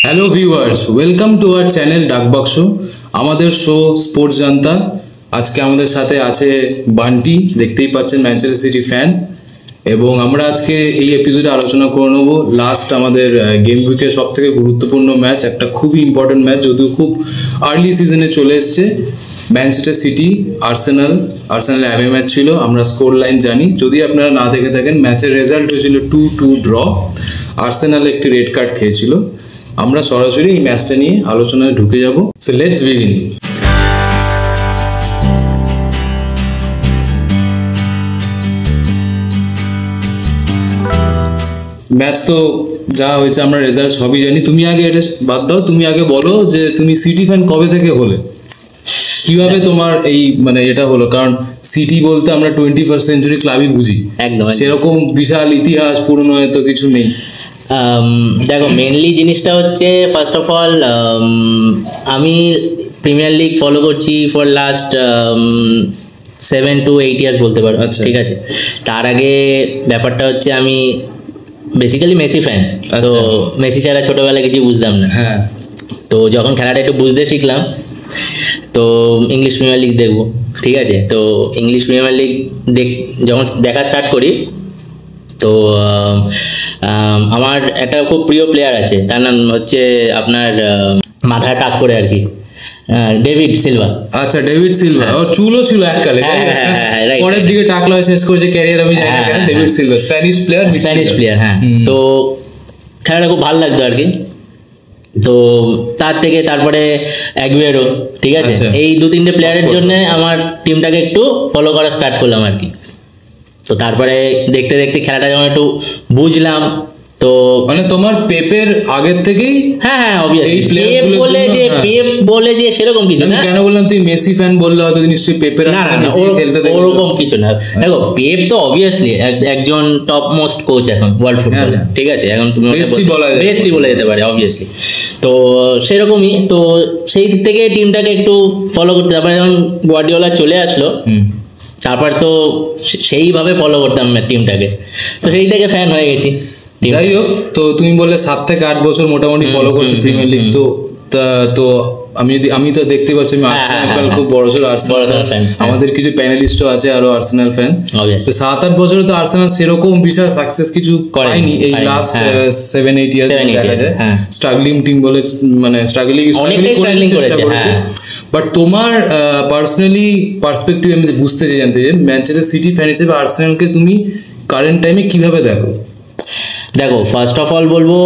Hello viewers, welcome to our channel Dakbaksho. আমাদের show sports জানতা। আজকে আমাদের সাথে আছে বান্টি, দেখতেই পাচ্ছেন ম্যানচেস্টার সিটি ফ্যান। এবং আমরা আজকে এই এপিসোডে আলোচনা করে নেব লাস্ট আমাদের গেম উইকের সব থেকে গুরুত্বপূর্ণ ম্যাচ, একটা খুবই ইম্পর্টেন্ট ম্যাচ, যদিও খুব আর্লি সিজনে চলে এসছে। Manchester city Arsenal away match ছিল। আমরা স্কোর লাইন জানি, যদি আপনারা না দেখে থাকেন। ম্যাচের রেজাল্ট হয়েছিল 2-2 ড্র। আর্সেনাল একটি রেড কার্ড খেয়েছিল। আমরা সরাসরি এই ম্যাচটা নিয়ে আলোচনায় ঢুকে যাব। So let's begin. ম্যাচ তো যা হয়েছে আমরা রেজাল্ট সবই জানি। তুমি আগে এটা বাদ দাও, তুমি আগে বলো যে তুমি সিটি ফ্যান কবে থেকে হলে, কিভাবে তোমার এই মানে এটা হলো? কারণ সিটি বলতে আমরা 21st সেঞ্চুরি ক্লাবই বুঝি, একদম সেরকম বিশাল ইতিহাস পুরনো হয়তো কিছু নেই। দেখো, মেনলি জিনিসটা হচ্ছে ফার্স্ট অফ অল আমি প্রিমিয়ার লিগ ফলো করছি ফর লাস্ট 7 to 8 ইয়ার্স বলতে পারো। ঠিক আছে, তার আগে ব্যাপারটা হচ্ছে আমি বেসিক্যালি মেসি ফ্যান। তো মেসি ছাড়া ছোটোবেলায় কিছু বুঝতাম না। হ্যাঁ, তো যখন খেলাটা একটু বুঝতে শিখলাম, তো ইংলিশ প্রিমিয়ার লিগ দেখবো। ঠিক আছে, তো ইংলিশ প্রিমিয়ার লিগ যখন দেখা স্টার্ট করি, তো আমার একটা খুব প্রিয় প্লেয়ার আছে, তার নাম হচ্ছে আপনার মাথায় টাক করে আর কি, ডেভিড সিলভা। আচ্ছা, ডেভিড সিলভা। ওর চুলও ছিল এককালে, পরের দিকে টাকলা শেষ করেছে ক্যারিয়ার, আমি জানি না। David Silva Spanish player. হ্যাঁ, তো খেলাটা খুব ভালো লাগতো আর কি। তো তারপরে অ্যাগুয়েরো, ঠিক আছে, এই 2-3টে প্লেয়ারের জন্য আমার টিমটাকে একটু ফলো করা স্টার্ট করলাম আর কি। তো তারপরে দেখতে দেখতে খেলাটা যখন একটু বুঝলাম, তো মানে তোমার পেপের আগের থেকেই। হ্যাঁ, অবভিয়াসলি পেপ বলে যে সেরকম কিছু না। কেন বললাম তুই মেসি ফ্যান বললে, হয়তো নিশ্চয়ই পেপের ওরকম কিছু না। দেখো, পেপ তো অবভিয়াসলি একজন টপ মোস্ট কোচ এখন ওয়ার্ল্ড ফুটবলে। ঠিক আছে, এখন তুমি বেস্টই বলে যেতে পারে অবভিয়াসলি। তো সেরকমই, তো সেই দিক থেকে টিমটাকে একটু ফলো করতে, তারপরে যখন গার্দিওলা চলে আসলো, তারপর তো সেইভাবে ফলো করতাম টিমটাকে, তো সেই থেকে ফ্যান হয়ে গেছি। যাই হোক, তো তুমি বললে 7 থেকে 8 বছর মোটামুটি ফলো করছো প্রিমিয়ার লিগ। তো আমি তো দেখতে পাচ্ছি আমি আর্সেনাল ফ্যান, খুব বড়সড় আর্সেনাল ফ্যান। আমাদের কিছু প্যানেলিস্টও আছে আরো আর্সেনাল ফ্যান। তো 7-8 বছরে তো আর্সেনাল সেরকম বিশাল সাকসেস কিছু পায়নি। এই লাস্ট 7-8 ইয়ার্স দেখা যায় স্ট্রাগলিং টিম বলে, মানে স্ট্রাগলিং করেছে। বাট তোমার পার্সোনালি পার্সপেক্টিভ আমি বুঝতে চাই, জানতে চাই ম্যানচেস্টার সিটি ফ্যান হিসেবে আর্সেনালকে তুমি কারেন্ট টাইমে কিভাবে দেখো? দেখো, ফার্স্ট অফ অল বলবো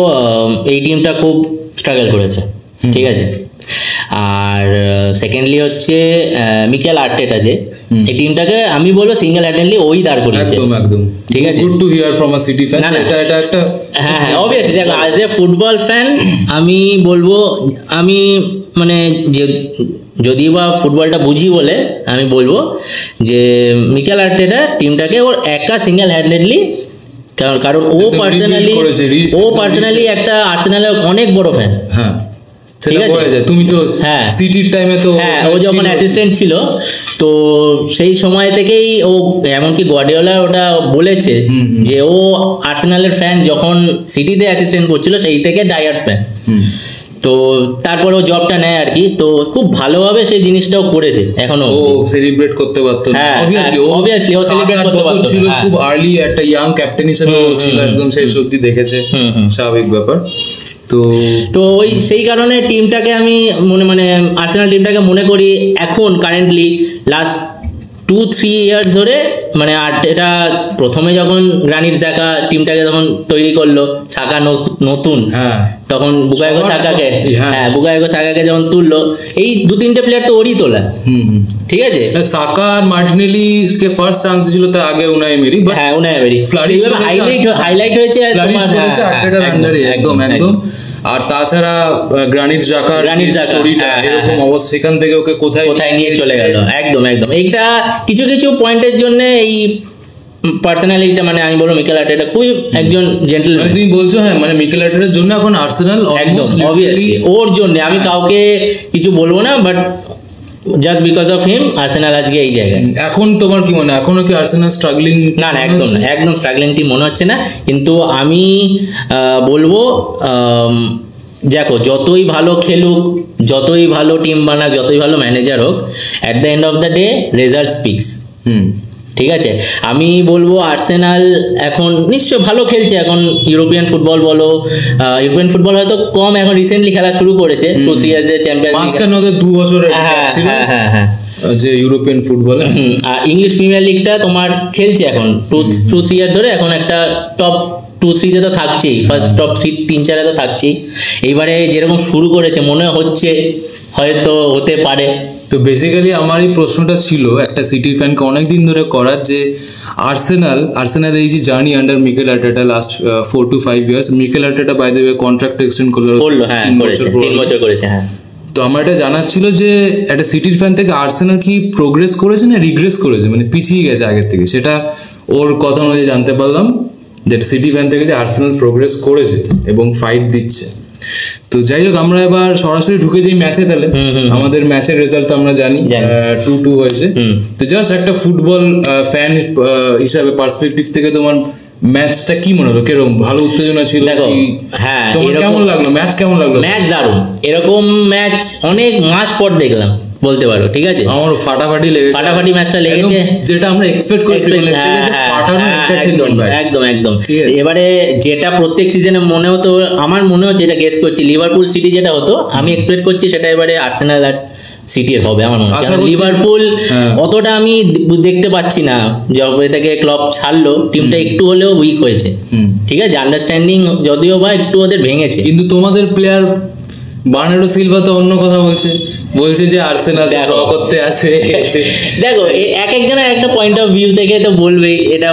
এই টিমটা খুব স্ট্রাগল করেছে। ঠিক আছে, আর সেকেন্ডলি হচ্ছে মিকেল আর্টেটা, যে এই টিমটাকে আমি বলবো সিঙ্গেল হ্যান্ডেডলি ওই দাঁড় করিয়েছে। একদম ঠিক আছে, good to hear from a City fan. এটা একটা হ্যাঁ, অবভিয়াসলি দেখো, অ্যাজ এ ফুটবল ফ্যান আমি বলবো, আমি মানে যে যদি বা ফুটবলটা বুঝি বলে আমি বলবো যে মিকেল আর্টেটা টিমটাকে ওর একা সিঙ্গেল হ্যান্ডেডলি, কারণ ও পার্সোনালি একটা আর্সেনালের অনেক বড় ফ্যান। হ্যাঁ, ঠিক আছে, তুমি তো সিটির টাইমে তো ও যখন অ্যাসিস্ট্যান্ট ছিল, তো সেই সময় থেকেই ও, এমনকি গার্দিওলা ওটা বলেছে যে ও আর্সেনালের ফ্যান, যখন সিটিতে অ্যাসিস্ট্যান্ট করছিল সেই থেকে ডাইহার্ড ফ্যান। তো তারপর ও জবটা নেয় আর কি। তো খুব ভালোভাবে সেই জিনিসটাও করেছে। এখনো ও সেলিব্রেট করতে পারতো, অবভিয়াসলি ও সেলিব্রেট করতে পারতো। ছিল খুব আর্লি একটা ইয়াং ক্যাপ্টেন হিসেবে ছিল, একদম শেষ অবধি দেখেছে, স্বাভাবিক ব্যাপার। তো ওই সেই কারণে টিমটাকে আমি মানে আর্সেনাল টিমটাকে মনে করি এখন কারেন্টলি লাস্ট 2-3 ইয়ার্স ধরে, মানে এটা প্রথমে যখন গ্রানিট জাকা টিমটাকে যখন তৈরি করলো, সাকা নতুন, তখন বুকায়ো সাকাকে যখন তুললো, এই 2-3টে প্লেয়ার তো ওরই তোলা। ঠিক আছে, সাকা আর মার্টিনেলি কে ফার্স্ট চান্স ছিল, তার আগে উনাই এমেরি। হ্যাঁ, উনাই এমেরি হাইলাইট হয়েছে একদম। আর তাছাড়া গ্রানিট জাকার স্টোরিটা এরকম অবস্থা, সেখান থেকে ওকে কোথায় নিয়ে চলে গেল। একদম এইটা কিছু পয়েন্টের জন্য এই পার্সোনালিটিটা, মানে আমি বলবো মিকেল আর্টেটা খুবই একজন জেন্টলম্যান। তুমি বলছো, হ্যাঁ, মানে মিকেল আর্টেটার জন্য এখন আর্সেনাল একদম অবভিয়াসলি ওর জন্য, আমি কাউকে কিছু বলবো না, but just because of him Arsenal আজকে এই জায়গায়। এখন তোমার কি মনে হয়, এখনো কি আর্সেনাল স্ট্রাগলিং? না, একদম স্ট্রাগলিং টিম মনে হচ্ছে না। কিন্তু আমি বলবো দেখো যতই ভালো খেলুক, যতই ভালো টিম বানাক, যতই ভালো ম্যানেজার হোক, at the end of the day result speaks. ঠিক আছে, আমি বলবো আর্সেনাল এখন নিশ্চয় ভালো খেলছে, এখন ইউরোপিয়ান ফুটবল বলো, ইউরোপিয়ান ফুটবল হয়তো কম, এখন রিসেন্টলি খেলা শুরু করেছে 2-3 ইয়ার্স চ্যাম্পিয়ন্স লিগ, মাঝখানে 2 বছরের হ্যাঁ যে ইউরোপিয়ান ফুটবল। আর ইংলিশ প্রিমিয়ার লিগটা তোমার খেলছে এখন 2-3 ইয়ার ধরে, এখন একটা টপ 2-3-তে তো থাকছেই, ফার্স্ট টপ 3-4-এ তো থাকছেই। এইবারে যেরকম শুরু করেছে মনে হচ্ছে হয়তো হতে পারে। তো বেসিক্যালি আমার এই প্রশ্নটা ছিল একটা সিটির ফ্যানকে অনেকদিন ধরে করার, যে আর্সেনাল এই যে journey under Mikel Arteta last 4 to 5 years, Mikel Arteta by the way contract extend করলো, হ্যাঁ 3 বছর করেছে। হ্যাঁ, তো আমার এটা জানার ছিল যে একটা সিটির ফ্যান থেকে আর্সেনাল কি প্রোগ্রেস করেছে না রিগ্রেস করেছে, মানে পিছিয়ে গেছে আগের থেকে, সেটা ওর কথা অনুযায়ী জানতে পারলাম যে সিটি ফ্যান থেকে যে আর্সেনাল প্রোগ্রেস করেছে এবং ফাইট দিচ্ছে। তো যাই হোক, আমরা এবার সরাসরি ঢুকে যাই ম্যাচে। তাহলে আমাদের ম্যাচের রেজাল্ট তো আমরা জানি 2-2 হয়েছে। তো জাস্ট একটা ফুটবল ফ্যান হিসাবে পার্সপেক্টিভ থেকে তোমার ম্যাচটা কি মনে হলো, কিরকম ভালো উত্তেজনা ছিল? হ্যাঁ, তোমার কেমন লাগলো ম্যাচ? কেমন লাগলো ম্যাচ? দারুণ, এরকম ম্যাচ অনেক মাস পর দেখলাম বলতে পারো। ঠিক আছে, আমার ফাটাফাটি লেগেছে, ফাটাফাটি ম্যাচটা লেগেছে, যেটা আমরা এক্সপেক্ট করেছি। একদম। এবারে যেটা প্রত্যেক সিজনে মনে হতো, আমার মনে হচ্ছে, এটা গেস করছি, লিভারপুল সিটি যেটা হতো আমি এক্সপেক্ট করছি সেটা এবারে আর্সেনাল আর সিটির হবে আমার মনে হয়। লিভারপুল অতটা আমি দেখতে পাচ্ছি না, যবে থেকে ক্লব ছাড়লো টিমটা একটু হলেও উইক হয়েছে। ঠিক আছে, আন্ডারস্ট্যান্ডিং যদিও বা একটু ওদের ভেঙেছে, কিন্তু তোমাদের প্লেয়ার বার্নার্ডো সিলভা তো অন্য কথা বলছে যে আর্সেনাল ড্র করতে আসে। দেখো এক একজনের একটা পয়েন্ট অফ ভিউ থেকে তো বলবেই এটা।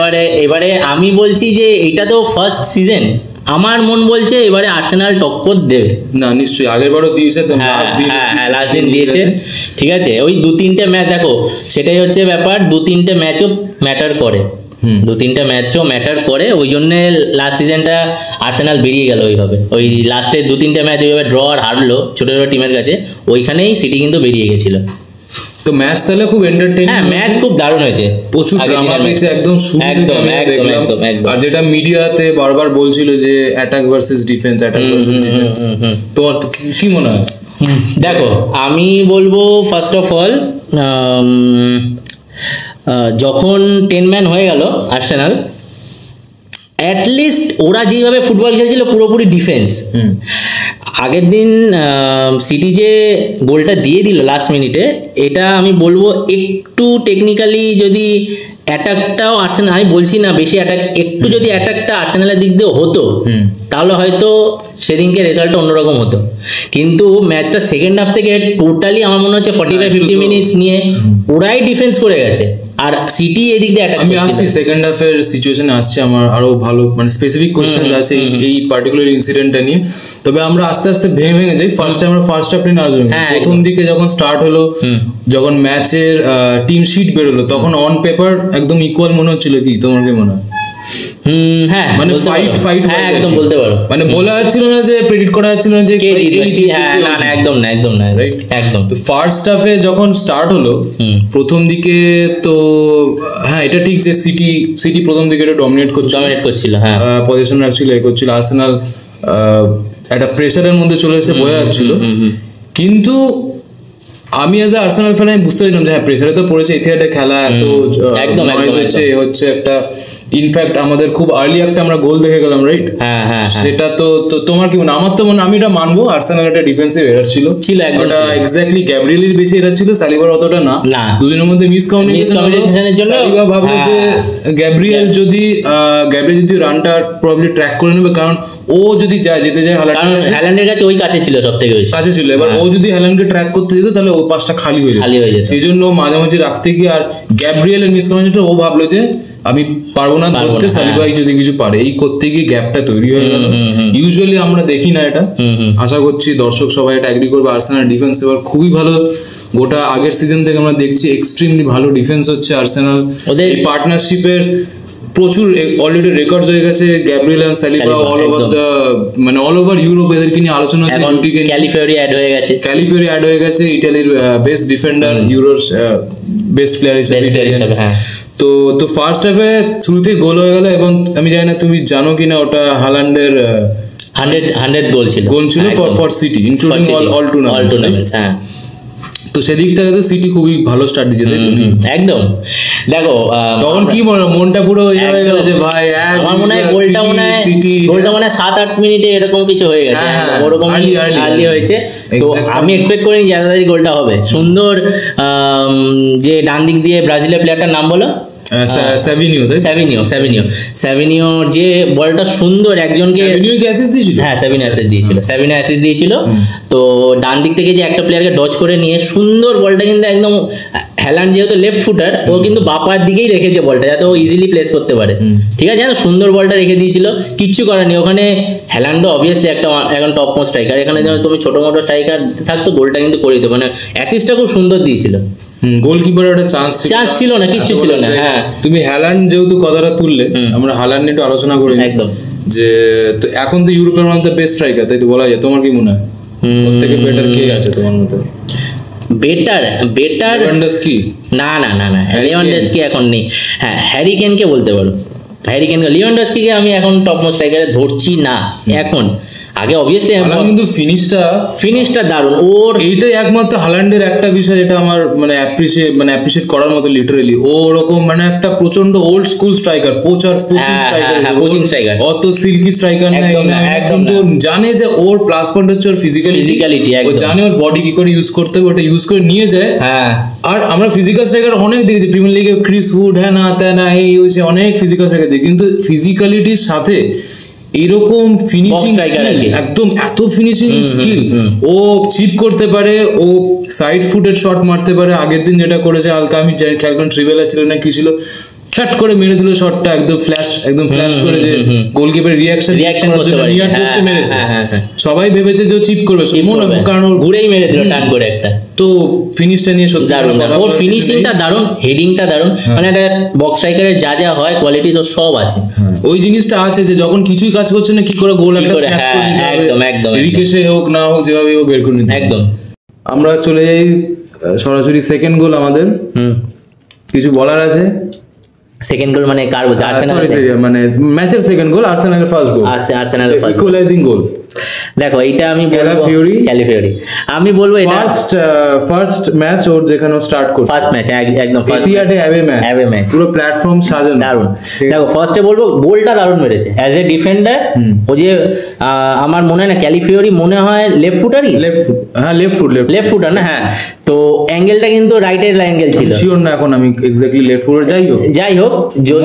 এবারে আমি বলছি যে এটা তো ফার্স্ট সিজন, আমার মন বলছে এবারে আর্সেনাল টক্কর দেবে। না নিশ্চয়ই, আগের বারও দিয়েছে তো, লাস্ট দিন দিয়েছে। ঠিক আছে, ওই 2-3টে ম্যাচ দেখো, সেটাই হচ্ছে ব্যাপার, 2-3টে ম্যাচও ম্যাটার করে, 2-3টা ম্যাচও ম্যাটার করে। ওই জন্য লাস্ট সিজনটা আর্সেনাল বেরিয়ে গেল ওইভাবে, ওই লাস্টে 2-3টে ম্যাচ ওইভাবে ড্র আর হারলো ছোট ছোট টিমের কাছে, ওইখানেই সিটি কিন্তু বেরিয়ে গেছিল। তো ম্যাচ তাহলে খুব এন্টারটেইনিং। হ্যাঁ, ম্যাচ খুব দারুণ হয়েছে, প্রচুর ড্রামা পেয়েছে একদম শুরু থেকে আমি দেখলাম। আর যেটা মিডিয়াতে বারবার বলছিল যে অ্যাটাক ভার্সেস ডিফেন্স, তোমার কি মনে হয়? দেখো আমি বলবো ফার্স্ট অফ অল, যখন 10 ম্যান হয়ে গেল আর্সেনাল, অ্যাটলিস্ট ওরা যেভাবে ফুটবল খেলছিল পুরোপুরি ডিফেন্স। আগের দিন সিটি যে গোলটা দিয়ে দিল লাস্ট মিনিটে, এটা আমি বলবো একটু টেকনিক্যালি যদি অ্যাটাকটাও আর্সেনাল, আমি বলছি না বেশি অ্যাটাক, একটু যদি অ্যাটাকটা আর্সেনালের দিক দিয়ে হতো তাহলে হয়তো সেদিনকে রেজাল্টটা অন্যরকম হতো। কিন্তু ম্যাচটা সেকেন্ড হাফ থেকে টোটালি আমার মনে হচ্ছে 45-50 মিনিটস নিয়ে ওরাই ডিফেন্স করে গেছে, আর সিটি এদিক দিয়ে অ্যাটাক। আমি আসছি সেকেন্ড হাফের সিচুয়েশনে আসছে, আমার আরো ভালো মানে স্পেসিফিক কোয়েশ্চেন আছে এই পার্টিকুলার ইনসিডেন্টটা নিয়ে। তবে আমরা আস্তে আস্তে ভেঙে যাই। ফার্স্ট হাফ নিয়ে আসবো। প্রথম দিকে যখন স্টার্ট হলো, যখন ম্যাচের টিম শিট বেরোলো, তখন অন পেপার একদম ইকুয়াল মনে হচ্ছিল। কি তোমার কি মনে হয়? হ্যাঁ, মানে ফাইট একদম বলতে পারো, মানে বলা যাচ্ছিল না যে প্রেডিক্ট করা যাচ্ছিল না যে কে জিতবে। একদম না, রাইট, একদম। তো ফার্স্ট হাফে যখন স্টার্ট হলো প্রথম দিকে, তো হ্যাঁ এটা ঠিক যে সিটি প্রথম দিকে এটা ডমিনেট করছিল, হ্যাঁ পজিশন রাখছিল, করছিল। আর্সেনাল একটা প্রেসারের মধ্যে চলে এসে বোঝা যাচ্ছিল। কিন্তু আমি অ্যাজ এ আর্সেনাল ফ্যান আমি বুঝতে পারছিলাম যে হ্যাঁ প্রেসারে তো পড়েছে, ইথিহাসে খেলা এত নয়েজ হচ্ছে একটা। ইনফ্যাক্ট আমাদের খুব আর্লি একটা আমরা গোল দেখে গেলাম, রাইট? সেটা তো তোমার কি মনে? আমার তো মনে, আমি এটা মানবো আর্সেনাল একটা ডিফেন্সিভ এরার ছিল, ওটা এক্স্যাক্টলি গ্যাব্রিয়েলের বেশি এরার ছিল, সালিবার অতটা না। দুজনের মধ্যে মিসকমিউনিকেশনের জন্য সালিবা ভাবলো যে গ্যাব্রিয়েল যদি রানটা প্রবাবলি ট্র্যাক করে নেবে, কারণ ও যদি যেতে যায় হ্যালান্ডের কাছে, ওই কাছে ছিল, সবথেকে বেশি কাছে ছিল। এবার ও যদি হ্যালান্ডকে ট্র্যাক করতে যেত তাহলে ওই পাশটা খালি হয়ে যেত, সেই জন্য মাঝামাঝি রাখতে গিয়ে আর গ্যাব্রিয়েলের মিসকমিউনিকেশন, ও ভাবলো যে আমি পারবো না ধরতে, সালিবাই যদি কিছু পারে, এই করতে গিয়ে গ্যাপটা তৈরি হয়ে গেল। ইউজুয়ালি আমরা দেখি না এটা, আশা করছি দর্শক সবাই এটা এগ্রি করবে। আর্সেনাল ডিফেন্স এবার খুবই ভালো, গোটা আগের সিজন থেকে আমরা দেখছি এক্সট্রিমলি ভালো ডিফেন্স হচ্ছে আর্সেনাল। ওদের এই পার্টনারশিপের প্রচুর অলরেডি রেকর্ডস হয়ে গেছে। Gabriel and Saliba all over Europe এদেরকে নিয়ে আলোচনা হচ্ছে। ক্যালিফিওরি অ্যাড হয়ে গেছে, ইটালির বেস্ট ডিফেন্ডার, ইউরোর বেস্ট প্লেয়ার হিসেবে। তো ফার্স্ট হাফে শুরুতেই গোল হয়ে গেল, এবং আমি জানি না তুমি জানো কিনা ওটা হালান্ডের 100 গোল ছিল for city including all tournaments. হ্যাঁ, তো সেদিক থেকে তো সিটি খুবই ভালো স্টার্ট দিয়েছে, তাই তো? একদম। দেখো তখন কি মনটা পুরো হয়ে গেল যে ভাই আমার মনে হয় গোলটা মনে হয় 7-8 মিনিটে এরকম কিছু হয়ে গেছে, ওরকম আর্লি হয়েছে। তো আমি এক্সপেক্ট করিনি যে তাড়াতাড়ি গোলটা হবে। সুন্দর যে ডান দিক দিয়ে ব্রাজিলের প্লেয়ারটার নাম বলো, স্যাভিনিও যে বলটা সুন্দর একজনকে অ্যাসিস্ট দিয়েছিল। তো ডান দিক থেকে যে একটা প্লেয়ারকে ডচ করে নিয়ে সুন্দর বলটা কিন্তু একদম, হ্যালান্ড যেহেতু লেফট ফুটার, ও কিন্তু বাপার দিকেই রেখেছে বলটা যাতে ও ইজিলি প্লেস করতে পারে। ঠিক আছে, সুন্দর বলটা রেখে দিয়েছিল, কিচ্ছু করার নেই ওখানে। হ্যালান্ডও অবভিয়াসলি একটা এখন টপ মোস্ট স্ট্রাইকার, এখানে যেন তুমি ছোট মোটো স্ট্রাইকার থাকতো গোলটা কিন্তু করে দিত। মানে অ্যাসিস্টটা খুব সুন্দর দিয়েছিল। গোলকিপারের একটা চান্স ছিল না, কিচ্ছু ছিল না। হ্যাঁ, তুমি হ্যালান্ড যেহেতু কথাটা তুললে, আমরা হ্যালান্ড নিয়ে একটু আলোচনা করি। একদম, যে তো এখন তো ইউরোপের মধ্যে বেস্ট স্ট্রাইকার, তাই তো বলা যায়? তোমার কি মনে হয় ওর থেকে বেটার কে আছে তোমার মতে? Better Lewandowski? না, লেভানডস্কি এখন নেই। হ্যাঁ, হ্যারি কেনকে বলতে পারো। লিভানডস্কিকে আমি এখন টপ মোস্ট স্ট্রাইকারে ধরছি না এখন। আগে অবভিয়াসলি কিন্তু ফিনিশটা দারুণ ওর। এইটাই একমাত্র হালান্ডের একটা বিষয় যেটা আমার মানে অ্যাপ্রিশিয়েট করার মতো। লিটারালি ও ওরকম মানে একটা প্রচন্ড old school striker, poaching striker, অত সিল্কি স্ট্রাইকার না, কিন্তু জানে যে ওর প্লাস পয়েন্ট হচ্ছে ওর ফিজিক্যালিটি। ও জানে ওর বডি কি করে ইউজ করতে হবে, ওটা ইউজ করে নিয়ে যায়। আর আমরা ফিজিক্যাল স্ট্রাইকার অনেক দেখেছি প্রিমিয়ার লিগে, ক্রিস উড, হ্যাঁ না তা না, এই হয়েছে অনেক ফিজিক্যাল স্ট্রাইকার দেখি, কিন্তু ফিজিক্যালিটির সাথে এরকম ফিনিশিং একদম এত ফিনিশিং স্কিল, ও চিপ করতে পারে, ও সাইড ফুটের শট মারতে পারে। আগের দিন যেটা করেছে হালকা, আমি খেয়াল করেন ট্রিভেলা ছিল না কি ছিল, শট করে মেরে দিল শটটা, একদম ফ্ল্যাশ করে, যে গোলকিপারের রিঅ্যাকশন করতে পারে, নিয়ার পোস্টে মেরেছে। সবাই ভেবেছে যে ও চিপ করবে, কারণ ওর ঘুরেই মেরে দিল টান করে একটা। তো ফিনিশটা নিয়ে সত্যি দারুণ, ওর ফিনিশিংটা দারুণ, হেডিংটা দারুণ, মানে একটা বক্স স্ট্রাইকারের যা যা হয় কোয়ালিটিস ওর সব আছে। ওই জিনিসটা আছে যে যখন কিছুই কাজ করছে না, কি করে গোল একটা স্ম্যাশ করে দিতে হবে, একদম রিকেশে হোক না হোক, যেভাবে ও বের করে নিতে। একদম। আমরা চলে যাই সরাসরি সেকেন্ড গোল আমাদের। কিছু বলার আছে? সেকেন্ড গোল মানে কার বলছে? মানে ম্যাচের সেকেন্ড গোল, আর্সেনালের ফার্স্ট গোল, আর্সেনালের ইকুয়ালাইজিং গোল। দেখো এইটা আমি ক্যালিফিওরি আমি বলবো এটা ফার্স্ট ম্যাচ ওর, যেখানে স্টার্ট করছে ফার্স্ট ম্যাচ, একদম ফার্স্ট অ্যাওয়ে ম্যাচ, পুরো প্ল্যাটফর্ম সাজানো দারুণ। দেখো ফার্স্টে বলবো গোলটা দারুণ মেরেছে অ্যাজ এ ডিফেন্ডার। ও যে আমার মনে হয় না ক্যালিফিওরি মনে হয় লেফট ফুটারই, লেফট ফুটার না? হ্যাঁ, তো অ্যাঙ্গেলটা কিন্তু রাইটের অ্যাঙ্গেল ছিল, শিওর না এখন আমি এক্স্যাক্টলি লেফট ফুটার। যাই হোক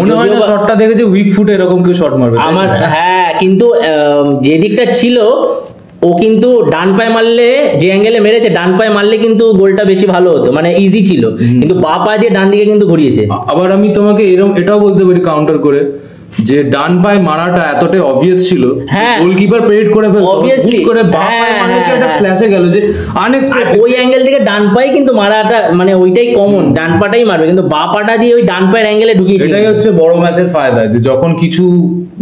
মনে হয় না শটটা দেখেছে উইক ফুট এরকম কেউ শট মারবে আমার। হ্যাঁ, কিন্তু যে দিকটা ছিল ও কিন্তু ডান পায়ে মারলে, যে অ্যাঙ্গেলে মেরেছে ডান পায়ে মারলে কিন্তু গোলটা বেশি ভালো হতো, মানে ইজি ছিল, কিন্তু বা পা দিয়ে ডান দিকে কিন্তু ঘুরিয়েছে। আবার আমি তোমাকে এটাও বলতে পারি কাউন্টার করে, যে ডান পায়ে মারাটা এতটাই অবভিয়াস ছিল, গোলকিপার প্রেডিক্ট করে ফেলতো, অবভিয়াসলি করে বা পায়ে মারাটা একটা ফ্ল্যাশে গেল যে আনএক্সপেক্টেড। ওই অ্যাঙ্গেল থেকে ডান পায়ে কিন্তু মারাটা মানে ওইটাই কমন, ডান পাটাই মারবে, কিন্তু বা পাটা দিয়ে ওই ডান পায়ের অ্যাঙ্গেলে ঢুকিয়েছে। এটাই হচ্ছে বড় ম্যাচের ফায়দা, যে যখন কিছু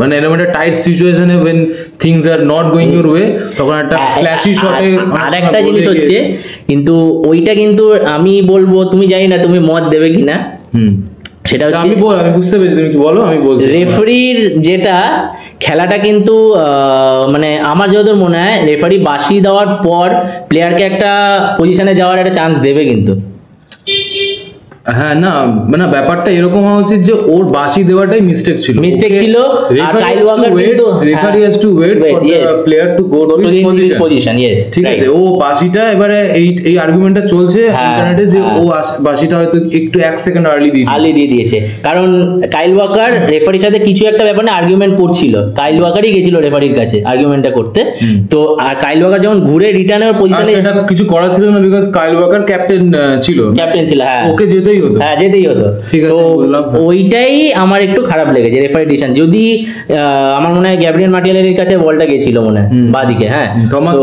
মানে এরকম একটা টাইট সিচুয়েশনে when things are not going your way, তখন একটা ফ্ল্যাশি শটে। আর একটা জিনিস হচ্ছে কিন্তু ওইটা কিন্তু আমি বলবো, তুমি জানি না তুমি মত দেবে কিনা, সেটা আমি বুঝতে পেরেছি তুমি কি বলো, আমি বলছি রেফারির যেটা খেলাটা কিন্তু মানে আমার যতদূর মনে হয় রেফারি বাঁশি দেওয়ার পর প্লেয়ারকে একটা পজিশনে যাওয়ার একটা চান্স দেবে কিন্তু। হ্যাঁ, না মানে ব্যাপারটা এরকম হওয়া উচিত যে ওর বাঁশি দেওয়াটাই মিস্টেক ছিল। আর কাইল ওয়াকার কিন্তু referee has to wait for the player to go to his position. Yes, ঠিক আছে। ও বাঁশিটা এবারে এই আর্গুমেন্টটা চলছে ইন্টারনেটে যে ও বাঁশিটা হয়তো একটু 1 সেকেন্ড আর্লি দিয়ে দিয়েছে, কারণ কাইল ওয়াকার রেফারির সাথে কিছু একটা ব্যাপারে আর্গুমেন্ট করছিল, কাইল ওয়াকারই গেছিল রেফারির কাছে আর্গুমেন্টটা করতে। তো আর কাইল ওয়াকার যখন ঘুরে রিটার্নের পজিশনে, সেটা কিছু করা ছিল না, বিকজ কাইল ওয়াকার ক্যাপ্টেন ছিল। হ্যাঁ, ওকে যেতেই হতো। ঠিক আছে, ওইটাই আমার একটু খারাপ লেগেছে রেফারি ডিসিশন। যদি আমার মনে হয় গ্যাব্রিয়েল মার্টিনেলির কাছে বলটা গেছিল মনে হয় বাঁদিকে, থমাস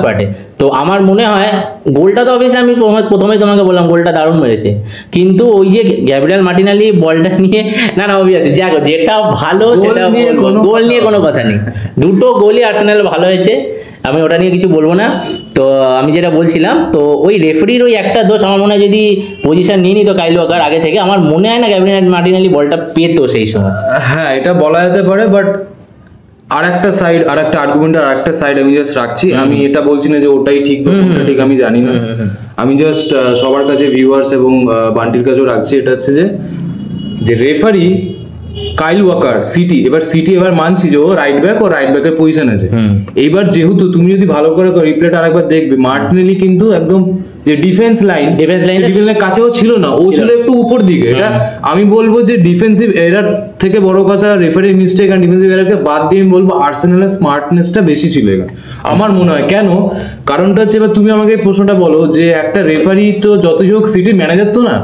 পার্টি। তো আমার মনে হয় গোলটা তো অবশ্যই আমি প্রথমেই তোমাকে বললাম গোলটা দারুণ মেরেছে, কিন্তু ওই যে গ্যাব্রিয়েল মার্টিনেলি বলটা নিয়ে না অবভিয়াসলি যেটা ভালো, গোল নিয়ে কোনো কথা নেই, দুটো গোলই আর্সেনাল ভালো হয়েছে, আমি ওটা নিয়ে কিছু বলবো না। তো আমি যেটা বলছিলাম, তো ওই রেফারির ওই একটা দোষ আমার মনে হয়, যদি পজিশন নিয়ে নিত কাইল ওয়াকার আগে থেকে, আমার মনে হয় না গ্যাব্রিয়েল মার্টিনেলি বলটা পেতো সেই সময়। হ্যাঁ, এটা বলা যেতে পারে, বাট আর একটা সাইড, আর একটা আর্গুমেন্টের আর একটা সাইড আমি জাস্ট রাখছি। আমি এটা বলছি না যে ওটাই ঠিক বা কোনটা ঠিক, আমি জানি না। আমি জাস্ট সবার কাছে ভিউয়ার্স এবং বান্টির কাছেও রাখছি, এটা হচ্ছে যে রেফারি কাইল ওয়াকার সিটি, এবার মানছি যে ও রাইট ব্যাকের পজিশন আছে। এইবার যেহেতু তুমি যদি ভালো করে রিপ্লেটা আরেকবার দেখবে, মার্টিনেলি কিন্তু একদম যে ডিফেন্স লাইনের কাছেও ছিল না, ও ছিল একটু উপর দিকে। এটা আমি বলবো যে ডিফেন্সিভ এরার থেকে বড় কথা রেফারির মিস্টেক আর ডিফেন্সিভ এরারকে বাদ দিয়ে আমি বলবো আর্সেনালের স্মার্টনেসটা বেশি ছিল এখানে আমার মনে হয়। কেন? কারণটা হচ্ছে, এবার তুমি আমাকে প্রশ্নটা বলো যে একটা রেফারি তো যতই হোক সিটির ম্যানেজার তো না,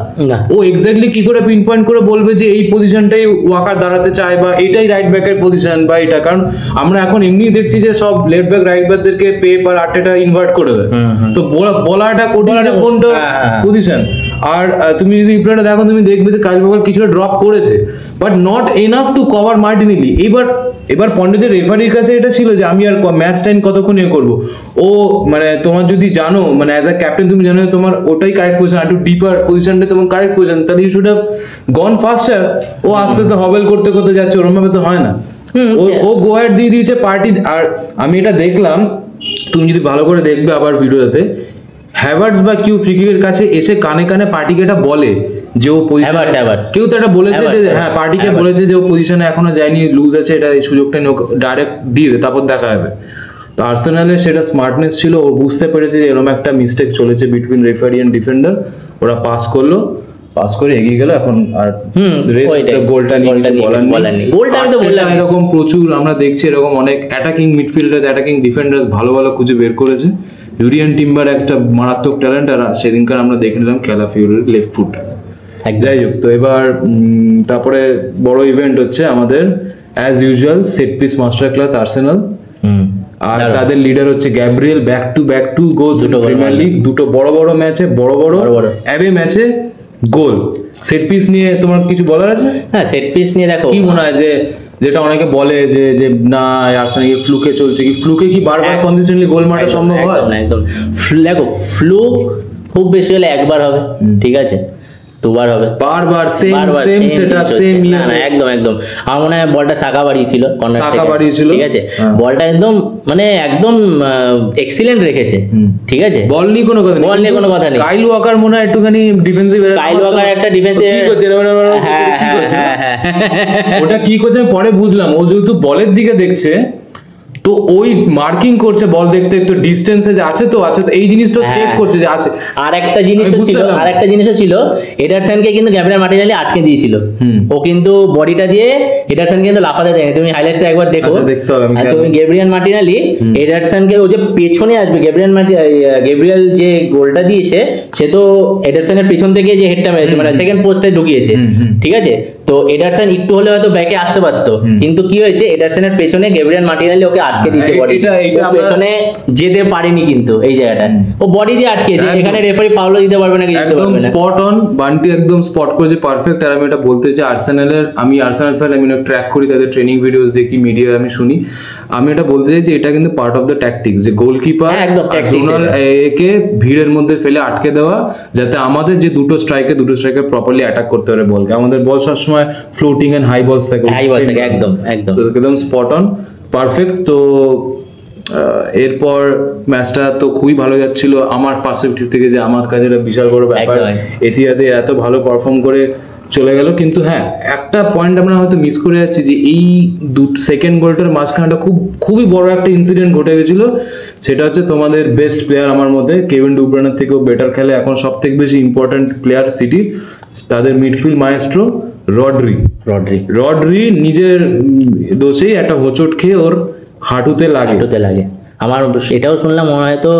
ও এক্স্যাক্টলি কি করে পিন পয়েন্ট করে বলবে যে এই পজিশনটাই ওয়াকার দাঁড়াতে চায় বা এটাই রাইট ব্যাকের পজিশন বা এটা? কারণ আমরা এখন এমনি দেখছি যে সব লেফট ব্যাক রাইট ব্যাকদেরকে পেপ আর আর্টেটা ইনভার্ট করে দেয়, তো বলাটা কোনটা পজিশন। আর তুমি যদি রিপ্লেটা দেখো, তুমি দেখবে যে কাইল ওয়াকার কিছুটা ড্রপ করেছে, but not enough to cover Martinelli. এবার পয়েন্টে রেফারির কাছে এটা ছিল যে আমি আর ম্যাচ টাইম কতক্ষণ করবো। ও মানে তোমার যদি জানো, মানে অ্যাজ আ ক্যাপ্টেন তুমি জানো তোমার ওটাই কারেক্ট পজিশন, একটু ডিপার পজিশনটা তোমার কারেক্ট পজিশন, তাহলে you should have gone faster. ও আস্তে আস্তে হবেল করতে করতে যাচ্ছে, ওরকম ভাবে তো হয় না। ও গোয়ার দিয়ে দিয়েছে পার্টি। আর আমি এটা দেখলাম, তুমি যদি ভালো করে দেখবে আবার ভিডিওতে, হ্যাভার্টস বা কিউ ফ্রিকিকের কাছে এসে কানে কানে পার্টিকে এটা বলে যে ও পজিশন, কেউ তো এটা বলেছে যে হ্যাঁ পার্টিকে বলেছে যে ও পজিশনে এখনো যায়নি, লুজ আছে, এটা এই সুযোগটা ডাইরেক্ট দিয়ে দে, তারপর দেখা যাবে। তো আর্সেনালের সেটা স্মার্টনেস ছিল, ও বুঝতে পেরেছে যে এরকম একটা মিস্টেক চলেছে বিটুইন রেফারি এন্ড ডিফেন্ডার, ওরা পাস করে এগিয়ে গেল। এখন আর গোলটা নিয়ে কিছু বলার নেই। এরকম প্রচুর আমরা দেখছি, এরকম অনেক অ্যাটাকিং মিডফিল্ডার্স, অ্যাটাকিং ডিফেন্ডার্স ভালো খুঁজে বের করেছে। ইউরিয়ান টিম্বার একটা মারাত্মক ট্যালেন্ট, আর সেদিনকার আমরা দেখে নিলাম ক্যালাফিওরির লেফট ফুট। যাই হোক, তো এবার তারপরে বড় ইভেন্ট হচ্ছে আমাদের as usual set piece master class Arsenal, আর তাদের লিডার হচ্ছে Gabriel. Back to goals in Premier League, দুটো বড় ম্যাচে, বড় অ্যাবে ম্যাচে গোল। সেট পিস নিয়ে তোমার কিছু বলার আছে? হ্যাঁ, সেট পিস নিয়ে দেখো কি মনে হয়, যেটা অনেকে বলে যে না আর্সেনাল ফ্লুকে চলছে, কি ফ্লুকে কি বারবার কনসিস্টেন্টলি গোল মারা সম্ভব হয়? একদম দেখো, ফ্লুক খুব বেশি হলে একবার হবে, ঠিক আছে, দুবার হবে, বারবার সেম সেটআপ সেম না একদম আমার মনে হয় বলটা সাকা বাড়িয়েছিল, ঠিক আছে, বলটা একদম এক্সিলেন্ট রেখেছে, ঠিক আছে, বল নিয়ে কোনো কথা নেই। কাইল ওয়াকার মনে হয় একটুখানি ডিফেন্সিভ, কাইল ওয়াকার একটা ডিফেন্সিভ ওটা কি করছে পরে বুঝলাম, ও যেহেতু বলের দিকে দেখছে তো ওই মার্কিং করছে বল দেখতে, একটু ডিস্টেন্সে যে আছে তো এই জিনিসটা চেক করছে যে আছে। আর একটা জিনিসও ছিল এডারসনকে কিন্তু গ্যাব্রিয়েল মার্টিনেলি আটকে দিয়েছিল, ও কিন্তু বডিটা দিয়ে এডারসন কিন্তু লাফাতে দেয়নি। তুমি হাইলাইটসে একবার দেখো, দেখতে হবে। তুমি গ্যাব্রিয়েল মার্টিনেলি এডারসনকে, ও যে পেছনে আসবে, গ্যাব্রিয়েল যে গোলটা দিয়েছে সে তো এডারসনের পেছন থেকে যে হেডটা মেরেছে, মানে সেকেন্ড পোস্টে ঢুকিয়েছে, ঠিক আছে। তো এডারসন একটু হলে হয়তো ব্যাকে আসতে পারতো, কিন্তু কি হয়েছে, এডারসনের পেছনে গ্যাব্রিয়েল মার্টিনেলি ওকে আটকে দিয়েছে, পেছনে যেতে পারেনি, কিন্তু এই জায়গাটা ও বডি দিয়ে আটকেছে। এখানে রেফারি ফাউলও দিতে পারবে না, একদম স্পট অন। বান্টি একদম স্পট করেছে, পারফেক্ট। আর আমি এটা বলতে চাই, আমি আর্সেনাল ফ্যান, আমি ট্র্যাক করি তাদের ট্রেনিং ভিডিওস দেখি, মিডিয়া আমি শুনি। আমি এটা বলতে চাই যে এটা কিন্তু পার্ট অফ দ্য ট্যাকটিক্স, যে গোলকিপার জোনাল একে ভিড়ের মধ্যে ফেলে আটকে দেওয়া, যাতে আমাদের যে দুটো স্ট্রাইকার প্রপারলি অ্যাটাক করতে পারে বলকে। আমাদের বল সবসময় ফ্লোটিং এন্ড হাই বলস থাকে, একদম স্পট অন, পারফেক্ট। তো এরপর ম্যাচটা তো খুবই ভালো যাচ্ছিল আমার পার্সপেক্টিভ থেকে, যে আমার কাছে এটা বিশাল বড় ব্যাপার, এথিহাদে এত ভালো পারফর্ম করে চলে গেল। কিন্তু হ্যাঁ, একটা পয়েন্ট আমরা হয়তো মিস করে যাচ্ছি, যে এই সেকেন্ড গোলটার মাঝখানটা খুবই বড় একটা ইনসিডেন্ট ঘটে গেছিল। সেটা হচ্ছে তোমাদের বেস্ট প্লেয়ার আমার মধ্যে, কেভিন ডি ব্রুইনের থেকেও বেটার খেলে এখন সব থেকে বেশি ইম্পর্টেন্ট প্লেয়ার সিটি, তাদের মিডফিল্ড মায়েস্ট্রো রডরি নিজের দোষেই একটা হোঁচট খেয়ে ওর হাঁটুতে লাগে। আমার এটাও শুনলাম মনে হয় তো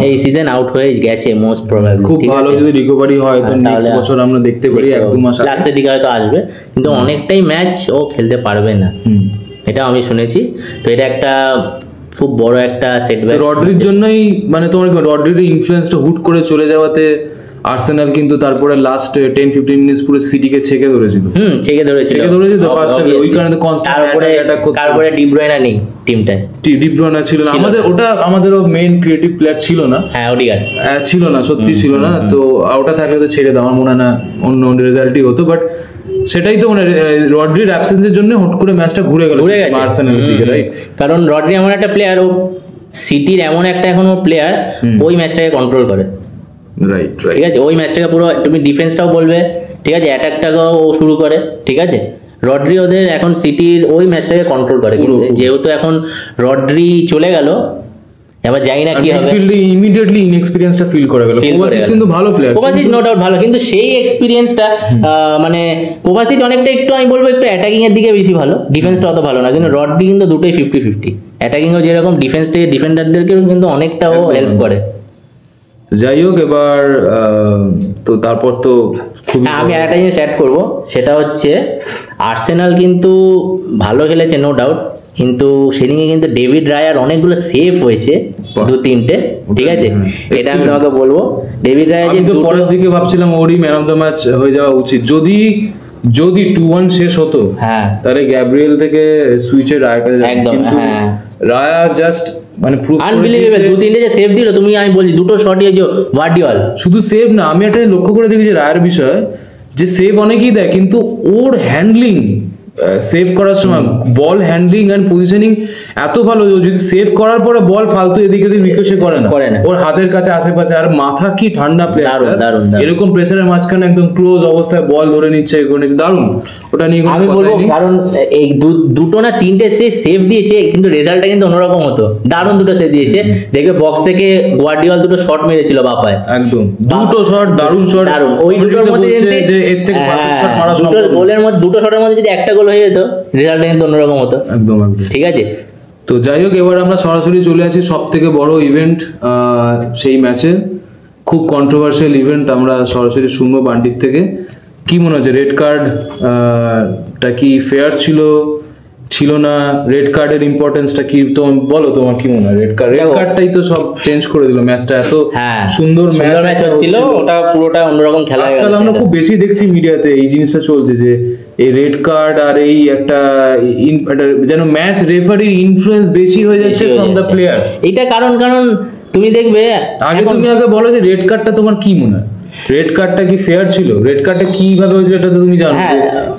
এই সিজন আউট হয়ে গেছে মোস্ট প্রবাবলি। খুব ভালো যদি রিকভারি হয় তো নেক্সট বছর আমরা দেখতে পারি, 1-2 মাস লাস্টের দিকে হয়তো আসবে, কিন্তু অনেকটাই ম্যাচ ও খেলতে পারবে না, এটা আমি শুনেছি। তো এটা একটা খুব বড় একটা সেটব্যাক রডরির জন্যই। মানে তোমার রডরির ইনফ্লুয়েন্সটা হুট করে চলে যাওয়াতে আর্সেনাল কিন্তু তারপরে লাস্ট 10-15 মিনিটস পুরো সিটিকে ছেকে ধরেছিল, তো ফার্স্ট হাফে ওই কারণে কনস্ট্যান্ট অ্যাটাক করতে। তারপরে ডি ব্রুইনা নেই টিমটায়, ডি ব্রুইনা ছিল না আমাদেরও মেইন ক্রিয়েটিভ প্লেয়ার ছিল না, ওডিগার্ড ছিল না, সত্যি ছিল না। তো ওটা থাকলে তো ছেড়ে দাও, আমার মনে হয় না অন্য রেজাল্টই হতো। বাট সেটাই তো মানে রড্রির অ্যাবসেন্সের জন্য হট করে ম্যাচটা ঘুরে গেল আর্সেনালের দিকে, রাইট? কারণ রড্রি এমন একটা প্লেয়ার, ও সিটির এমন একটা এখনো প্লেয়ার, ওই ম্যাচটাকে কন্ট্রোল করে, রাইট? ঠিক আছে, ওই ম্যাচটাকে পুরো, তুমি ডিফেন্সটাও বলবে, ঠিক আছে, অ্যাটাকটাকেও ও শুরু করে, ঠিক আছে। রড্রি ওদের এখন সিটির ওই ম্যাচটাকে কন্ট্রোল করে, যেহেতু এখন রড্রি চলে গেল, এবার জানি না কি হবে, ফিল্ডে ইমিডিয়েটলি ইনএক্সপেরিয়েন্সটা ফিল করে গেল। কোভাচিচ কিন্তু ভালো প্লেয়ার, কোভাচিচ নো ডাউট ভালো, কিন্তু সেই এক্সপেরিয়েন্সটা মানে কোভাচিচ অনেকটা একটু আমি বলবো একটু অ্যাটাকিং এর দিকে বেশি ভালো, ডিফেন্সটা অত ভালো না, কিন্তু রড্রি কিন্তু দুটোই 50-50, অ্যাটাকিংও যেরকম, ডিফেন্স থেকে ডিফেন্ডারদেরকেও কিন্তু অনেকটাও হেল্প করে। যাই হোক, এবার তো তারপর তো খুবই, আমি একটা জিনিস অ্যাড করবো, সেটা হচ্ছে আর্সেনাল কিন্তু ভালো খেলেছে নো ডাউট, কিন্তু সেদিকে কিন্তু ডেভিড রায়ার অনেকগুলো সেভ হয়েছে, 2-3টে, ঠিক আছে, এটা আমি তোমাকে বলবো। ডেভিড রায়ার আমি তো পরের দিকে ভাবছিলাম ওরই ম্যান অফ দ্য ম্যাচ হয়ে যাওয়া উচিত, যদি 2-1 শেষ হতো, হ্যাঁ, তাহলে গ্যাব্রিয়েল থেকে সুইচে রায়ার কাছে একদম, হ্যাঁ, রায়া জাস্ট মানে আনবিলিভেবল, 2-3টে যে সেভ দিল, তুমি আমি বলি দুটো শটই যে ভার্ডিওয়াল, শুধু সেভ না, আমি একটা লক্ষ্য করে দেখি যে রায়ের বিষয়, যে সেভ অনেকেই দেয় কিন্তু ওর হ্যান্ডলিং, সেভ করার সময় বল হ্যান্ডলিং এন্ড পজিশনিং এত ভালো, যদি সেভ করার পরে বল ফালতু এদিকে রিকোয়েস্ট করে না, ওর হাতের কাছে আশেপাশে, আর মাথা কি ঠান্ডা প্লেয়ার, এরকম প্রেসারের মাঝখানে একদম ক্লোজ অবস্থায় বল ধরে নিচ্ছে, দারুণ। ওটা নিয়ে আমি বলবো, কারণ এই দুটো না 3টে সে সেভ দিয়েছে, কিন্তু রেজাল্টটা কিন্তু অন্যরকম হতো, দারুণ দুটো সেভ দিয়েছে, দেখবে বক্স থেকে গুয়ার্ডিওল দুটো শট মেরেছিল বাপায়, একদম দুটো শট, দারুণ শট, দারুণ। ওই দুটোর মধ্যে যে এর থেকে পারফেক্ট শট মারা সম্ভব, দুটো গোলের মধ্যে, দুটো শটের মধ্যে যদি একটা গোল হয়ে যেত, রেজাল্টটা কিন্তু অন্যরকম হতো, একদম, ঠিক আছে। তো যাই হোক, এবার আমরা সরাসরি চলে আসি সব থেকে বড় ইভেন্ট, সেই ম্যাচে খুব কন্ট্রোভার্সিয়াল ইভেন্ট, আমরা সরাসরি শুনবো বান্টির থেকে। কি মনে হচ্ছে, রেড কার্ডটা কি ফেয়ার ছিল না, রেড কার্ডের ইম্পর্টেন্সটা কি, তো বলো তোমার কি মনে হয়? রেড কার্ডটাই তো সব চেঞ্জ করে দিল ম্যাচটা, এত সুন্দর ম্যাচ হচ্ছিল, ওটা পুরোটা অন্যরকম খেলা। আজকাল আমরা খুব বেশি দেখছি মিডিয়াতে এই জিনিসটা চলছে, যে এই রেড কার্ড আর এই একটা যেন ম্যাচ রেফারির ইনফ্লুয়েন্স বেশি হয়ে যাচ্ছে ফ্রম দ্য প্লেয়ার্স। এটা কারণ তুমি দেখবে, তুমি আগে বলো যে রেড কার্ডটা তোমার কি মনে হয়, রেড কার্ডটা কি ফেয়ার ছিল? রেড কার্ডটা কিভাবে হয়েছিল এটা তো তুমি জানো,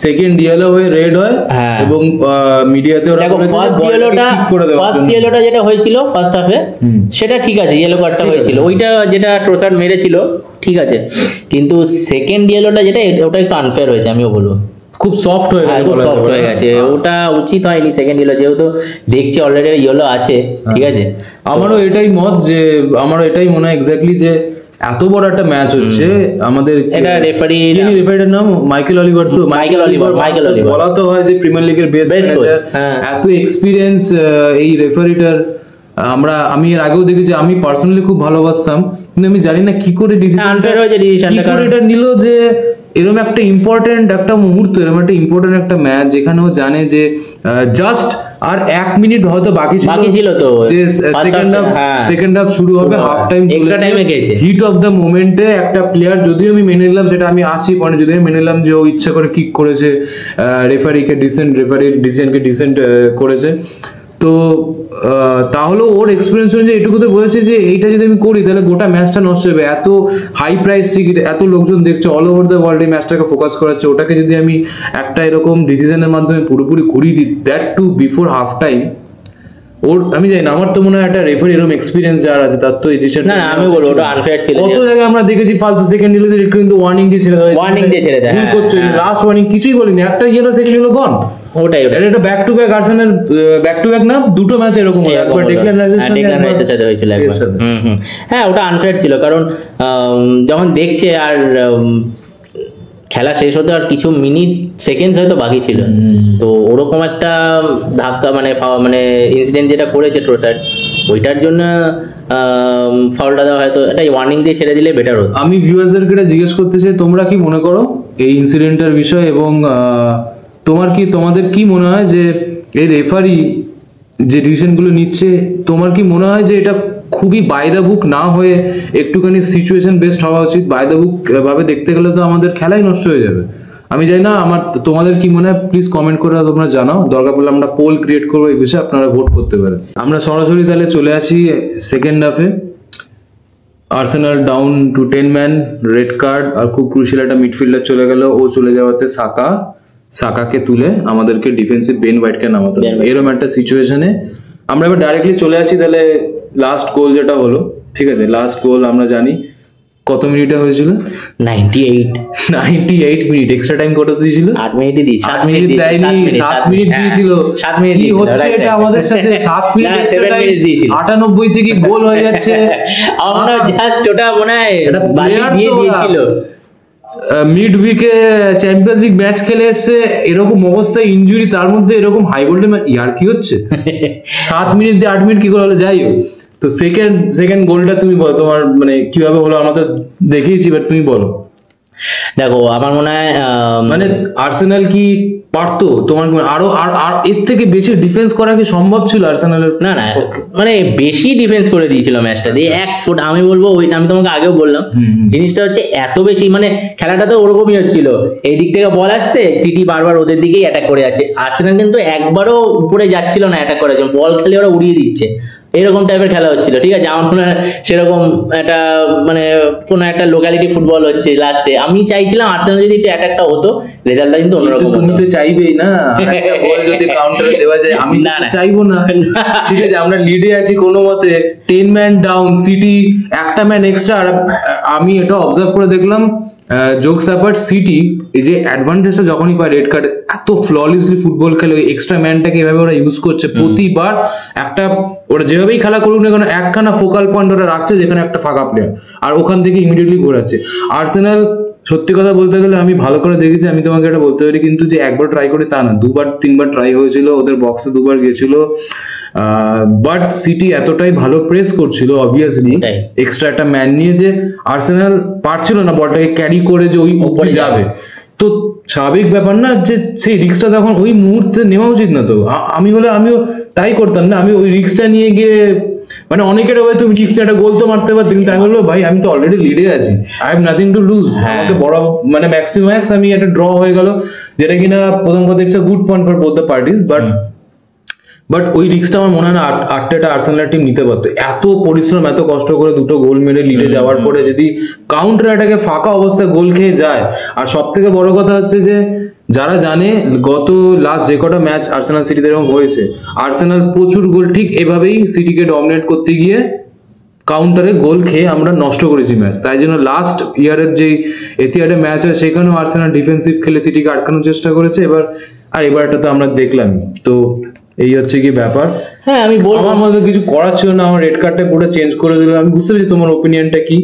সেকেন্ড ইয়েলো হয়ে রেড হয়, এবং মিডিয়াতে ওরা ফার্স্ট ইয়েলোটা যেটা হয়েছিল ফার্স্ট হাফে, সেটা ঠিক আছে, ইয়েলো কার্ডটা হয়েছিল, ওইটা যেটা ট্রোসার্ড মেরেছিল, ঠিক আছে, কিন্তু সেকেন্ড ইয়েলোটা যেটা, ওটা একটু আনফেয়ার হয়েছে, আমিও বলবো, খুব সফট হয়ে গেছে, ওটা উচিত হয়নি সেকেন্ড ইয়েলো, যেহেতু দেখছি অলরেডি ইয়েলো আছে, ঠিক আছে। আমারও এটাই মত, যে আমারও এটাই মনে হয় এক্স্যাক্টলি, যে এত বড় একটা ম্যাচ হচ্ছে, আমাদের রেফারির নাম মাইকেল অলিভার, তো মাইকেল অলিভার বলা তো হয় যে প্রিমিয়ার লিগের বেস্ট ম্যানেজার, এত এক্সপিরিয়েন্স এই রেফারিটার, আমি এর আগেও দেখেছি, আমি পার্সোনালি খুব ভালোবাসতাম, কিন্তু আমি জানি না কি করে ডিসিশনটা নিল, যে এরকম একটা ইম্পর্টেন্ট একটা মুহূর্ত, এরকম একটা ইম্পর্টেন্ট একটা ম্যাচ, যেখানে ও জানে যে জাস্ট আর 1 মিনিট হয়তো বাকি ছিল, তো যে সেকেন্ড হাফ শুরু হবে, half time heat of the মোমেন্টে একটা প্লেয়ার, যদিও আমি মেনে নিলাম, সেটা আমি আসছি পয়েন্ট, যদি আমি মেনে নিলাম যে ও ইচ্ছা করে কিক করেছে, রেফারির ডিসিশনকে ডিসেন্ট করেছে, তো তাহলে ওর এক্সপিরিয়েন্স অনুযায়ী এটুকু তো বলেছে যে এইটা যদি আমি করি তাহলে গোটা ম্যাচটা নষ্ট হবে, এত হাই প্রাইস টিকিট, এত লোকজন দেখছে অল ওভার দ্য ওয়ার্ল্ড, এই ম্যাচটাকে ফোকাস করাচ্ছে, ওটাকে যদি আমি একটা এরকম ডিসিশনের মাধ্যমে পুরোপুরি ঘুরিয়ে দিই, that two before half time, or আমি জানি না, আমার তো মনে হয় একটা রেফারি এরকম এক্সপিরিয়েন্স যার আছে, তার তো এই ডিসিশন, না আমি বলবো ওটা আনফেয়ার ছিল। কত জায়গায় আমরা দেখেছি ফালতু সেকেন্ড ইয়েলো কিন্তু ওয়ার্নিং দিয়ে ছেড়ে দেয়, ভুল করছো, লাস্ট ওয়ার্নিং কিছুই বলিনি, একটা ইয়েলো সেকেন্ড ইয়েলো গন, ওটাই এটা back to back Arsenal, back to back না, দুটো ম্যাচ এরকম হলো, একবার ডেক্ল্যান রাইসের সাথে হয়েছিল একবার, হ্যাঁ ওটা আনফেয়ার ছিল, কারণ যখন দেখছে আর খেলা শেষ হতে আর কিছু মিনিট সেকেন্ডস হয়তো বাকি ছিল, তো ওরকম একটা ধাক্কা মানে ইনসিডেন্ট যেটা করেছে ট্রোসার্ড, ওইটার জন্য ফাউলটা দেওয়া হয়তো এটা ওয়ার্নিং দিয়ে ছেড়ে দিলে বেটার হতো। আমি ভিউয়ার্সদেরকে এটা জিজ্ঞেস করতে চাই, তোমরা কি মনে করো এই ইনসিডেন্টের বিষয়, এবং তোমাদের কি মনে হয় যে এই রেফারি যে ডিসিশনগুলো নিচ্ছে, তোমার কি মনে হয় যে এটা খুবই বাই দ্য বুক না হয়ে একটুখানি সিচুয়েশন বেসড হওয়া উচিত? বাই দ্য বুক ভাবে দেখতে গেলে তো আমাদের খেলাই নষ্ট হয়ে যাবে। আমি জানি না তোমাদের কি মনে হয়, প্লিজ কমেন্ট করে তোমরা জানাও, দরকার পড়লে আমরা পোল ক্রিয়েট করবো এই বিষয়ে, আপনারা ভোট করতে পারেন। আমরা সরাসরি তাহলে চলে আসি সেকেন্ড হাফে। Arsenal down to 10 man, red card, আর খুব ক্রুশিয়াল একটা মিডফিল্ডার চলে গেল, ও চলে যাওয়াতে সাকাকে তুলে আমাদেরকে ডিফেন্সিভ বেন হোয়াইটকে নামাতে হবে। এরকম একটা সিচুয়েশনে আমরা এবার ডাইরেক্টলি চলে আসি তাহলে লাস্ট গোল যেটা হলো। ঠিক আছে, লাস্ট গোল আমরা জানি কত মিনিটে হয়েছিল? 98 মিনিট। এক্সট্রা টাইম কত দিয়েছিল? 8 মিনিটই দিয়েছিল। 8 মিনিট দেয়নি, 7 মিনিট দিয়েছিল। 7 মিনিট কি হচ্ছে এটা আমাদের সাথে? 7 মিনিট এক্সট্রা টাইম 98 থেকে গোল হয়ে যাচ্ছে। আমরা জাস্ট ওটা মনে হয় এটা প্লেয়ার দিয়ে দিয়েছিল। মিড উইকে চ্যাম্পিয়ন্স লিগ ম্যাচ খেলে এসছে, এরকম অবস্থায় ইনজুরি, তার মধ্যে এরকম হাই ভোল্টেজ ইয়ার কি হচ্ছে? 7 মিনিট দিয়ে 8 মিনিট কি করে হলো? যাই হোক, তো সেকেন্ড গোলটা তুমি বলো, তোমার মানে কিভাবে হলো? আমরা তো দেখেইছি, বাট তুমি বলো। দেখো আমার মনে হয় মানে আর্সেনাল কি পারতো তোমার আরো আর এর থেকে বেশি ডিফেন্স করা কি সম্ভব ছিল আর্সেনালের? না মানে বেশি ডিফেন্স করে দিয়েছিল ম্যাচটা দিয়ে। 1 ফুট আমি বলবো, ওই আমি তোমাকে আগেও বললাম, জিনিসটা হচ্ছে এত বেশি মানে খেলাটা তো ওরকমই হচ্ছিল। এই দিক থেকে বল আসছে, সিটি বারবার ওদের দিকেই অ্যাটাক করে যাচ্ছে। আর্সেনাল কিন্তু একবারও উপরে যাচ্ছিল না অ্যাটাক করার জন্য, বল খেলে ওরা উড়িয়ে দিচ্ছে, এরকম টাইপের খেলা হচ্ছিল। ঠিক আছে, আমার মনে হয় সেরকম একটা মানে কোনো একটা লোকালিটি ফুটবল হচ্ছে লাস্টে। আমি চাইছিলাম আর্সেনাল যদি একটু অ্যাটাকটা হতো, রেজাল্টটা কিন্তু অন্যরকম। তুমি তো চাইবেই না বল যদি কাউন্টারে দেওয়া যায়, আমি না চাইবো না। ঠিক আছে, আমরা লিডে আছি কোনো মতে, 10 ম্যান ডাউন, সিটি একটা ম্যান এক্সট্রা। আর আমি এটা অবজার্ভ করে দেখলাম, জোকস অ্যাপার্ট, সিটি এই যে অ্যাডভান্টেজটা যখনই পায় রেড কার্ড, এত ফ্ললেসলি ফুটবল খেলে, ওই এক্সট্রা ম্যানটাকে এভাবে ওরা ইউজ করছে প্রতিবার। একটা ওরা যেভাবেই খেলা করুক না কেন, একখানা ফোকাল পয়েন্ট ওরা রাখছে যেখানে একটা ফাঁকা প্লেয়ার, আর ওখান থেকে ইমিডিয়েটলি ঘোরাচ্ছে। আর্সেনাল সত্যি কথা বলতে গেলে আমি ভালো করে দেখেছি, আমি তোমাকে এটা বলতে পারি, কিন্তু যে একবার ট্রাই করে তা না, 2-3বার ট্রাই হয়েছিল, ওদের বক্সে 2বার গেছিল। বাট সিটি এতটাই ভালো প্রেস করছিল অবভিয়াসলি, এক্সট্রা একটা ম্যান নিয়ে, যে আর্সেনাল পারছিল না বলটাকে ক্যারি করে যে ওই উপরে যাবে। তো স্বাভাবিক ব্যাপার না যে সেই রিস্কটা তখন ওই মুহূর্তে নেওয়া উচিত না। তো আমি হলে আমিও তাই করতাম না, আমি ওই রিস্কটা নিয়ে গিয়ে, মানে অনেকের হবে তুমি রিস্ক একটা গোল তো মারতে পারতে, কিন্তু আমি বলবো ভাই আমি তো অলরেডি লিডে আছি, I have nothing to lose. আমাকে বড় মানে ম্যাক্স আমি একটা ড্র হয়ে গেল, যেটা কিনা প্রথম কথা it's a good point for both the parties. But ওই রিস্কটা আমার মনে হয় না আটটা আর্সেনাল টিম নিতে পারতো। এত পরিশ্রম, এত কষ্ট করে 2টো গোল মেরে লিডে যাওয়ার পরে যদি কাউন্টার অ্যাটাকে ফাঁকা অবস্থায় গোল খেয়ে যায়। আর সব থেকে বড় কথা হচ্ছে যে যারা জানে গত লাস্ট যে কটা ম্যাচ আর্সেনাল সিটিতে এরকম হয়েছে, আর্সেনাল প্রচুর গোল ঠিক এভাবেই সিটিকে ডমিনেট করতে গিয়ে কাউন্টারে গোল খেয়ে আমরা নষ্ট করেছি ম্যাচ। তাই জন্য লাস্ট ইয়ারের যে এতিহাডে ম্যাচ হয় সেখানেও আর্সেনাল ডিফেন্সিভ খেলে সিটিকে আটকানোর চেষ্টা করেছে। এবারটা তো আমরা দেখলাম। তো এই হচ্ছে কি ব্যাপার। হ্যাঁ, আমি বলবো আমার মধ্যে কিছু করার ছিল না, আমার রেড কার্ডটা পুরো চেঞ্জ করে দিলাম। আমি বুঝতে পেরেছি তোমার ওপিনিয়নটা কি,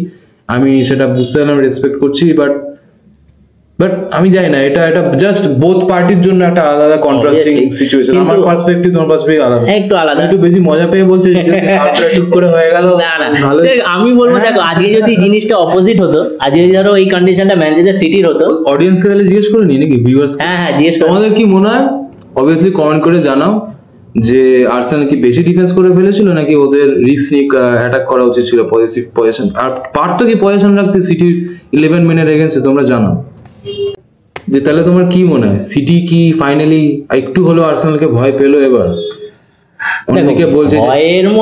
আমি সেটা বুঝতে পারলাম, রেসপেক্ট করছি। বাট আমি জানি না, এটা জাস্ট বোথ পার্টির জন্য একটা আলাদা কন্ট্রাস্টিং সিচুয়েশন। আমার পার্সপেক্টিভ, তোমার পার্সপেক্টিভ আলাদা, একটু আলাদা, একটু বেশি মজা পেয়ে বলছে ঠিক করে হয়ে গেল। আমি বলবো দেখো, আজকে যদি জিনিসটা অপোজিট হতো, আজকে ধরো এই কন্ডিশনটা ম্যানচেস্টার সিটির হতো, অডিয়েন্সকে তাহলে জিজ্ঞেস করে নি নাকি ভিউয়ার্স? হ্যাঁ জিজ্ঞেস করো, তোমাদের কি মনে হয় অবভিয়াসলি কমেন্ট করে জানাও যে আর্সেনাল কি বেশি ডিফেন্স করে ফেলেছিল নাকি ওদের রিস্ক নিয়ে অ্যাটাক করা উচিত ছিল, পজিটিভ পজিশন, আর পারতো কি পজিশন রাখতে সিটির 11 মেনের এগেইনস্টে? তোমরা জানাও যে তাহলে তোমার কি মনে হয়, সিটি কি ফাইনালি একটু হলো আর্সেনালকে ভয় পেলো এবার? অনেকে বলছে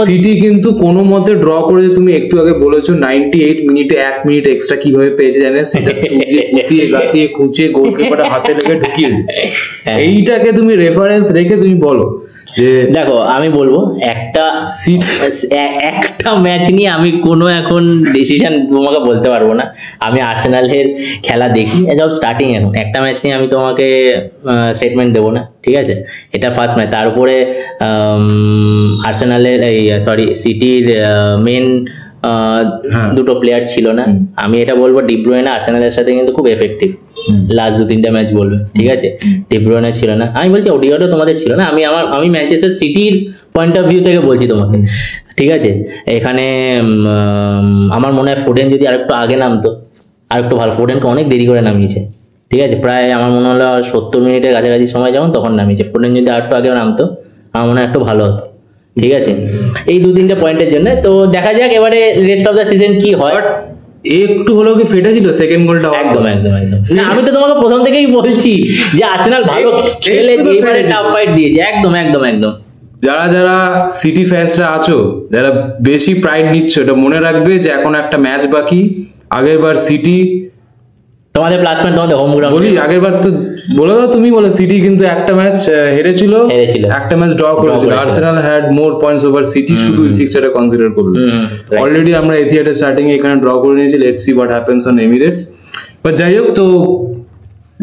সিটি কিন্তু কোনো মতে ড্র করে, তুমি একটু আগে বলেছো 98 মিনিটে 1 মিনিট এক্সট্রা কিভাবে পেয়েছে জানেন, সেটা কুতিয়ে গাতিয়ে খুঁচে গোলকিপারটা হাতে লেগে ঢুকিয়েছে। এইটাকে তুমি রেফারেন্স রেখে তুমি বলো যে দেখো, আমি বলবো একটা ম্যাচ নিয়ে আমি কোনো এখন ডিসিশন তোমাকে বলতে পারবো না। আমি আর্সেনালের খেলা দেখি এসব স্টার্টিং, এখন একটা ম্যাচ নিয়ে আমি তোমাকে স্টেটমেন্ট দেবো না, ঠিক আছে? এটা ফার্স্ট ম্যাচ, তার উপরে আর্সেনালের সিটির মেন দুটো প্লেয়ার ছিল না। আমি এটা বলবো ডি ব্রুয়নে আর্সেনালের সাথে কিন্তু খুব এফেক্টিভ লাস্ট 2-3টা ম্যাচ বলবে, ঠিক আছে? ডি ব্রুয়নে ছিল না, আমি বলছি ওডিগার্ডও তোমাদের ছিল না। আমি ম্যানচেস্টার সিটির পয়েন্ট অফ ভিউ থেকে বলছি তোমাকে, ঠিক আছে? এখানে আমার মনে হয় ফোডেন যদি আরেকটু আগে নামতো আরেকটু ভালো। ফোডেনকে অনেক দেরি করে নামিয়েছে, ঠিক আছে? প্রায় আমার মনে হলো 70 মিনিটের কাছাকাছি সময় যেমন তখন নামিয়েছে। ফোডেন যদি আরেকটু আগে নামতো আমার মনে হয় একটু ভালো হতো, ঠিক আছে? এই 2-3টে পয়েন্টের জন্য তো দেখা যাক এবারে রেস্ট অফ দ্য সিজন কি হয়। একটু হলেও কি ফেটেছিল সেকেন্ড গোলটা? একদম না, আমি তো তোমাকে প্রথম থেকেই বলছি যে আর্সেনাল ভালো খেলেছে, এবারে টাফ ফাইট দিয়েছে, একদম। যারা যারা সিটি ফ্যান্সরা আছো, যারা বেশি প্রাইড নিচ্ছ, এটা মনে রাখবে যে এখন একটা ম্যাচ বাকি। আগের বার সিটি তোমাদের প্লাস পয়েন্ট তোমাদের হোম গ্রাউন্ড বলি, আগের বার তো বলে দাও তুমি, বলে সিটি কিন্তু একটা ম্যাচ হেরেছিল, একটা ম্যাচ ড্র করেছিল। Arsenal had more points over city, শুধু ফিক্সচারে কনসিডার করলো। অলরেডি আমরা এথিহাদের স্টার্টিং এ এখানে ড্র করে নিয়েছি, let's see what happens on Emirates. But যাই হোক, তো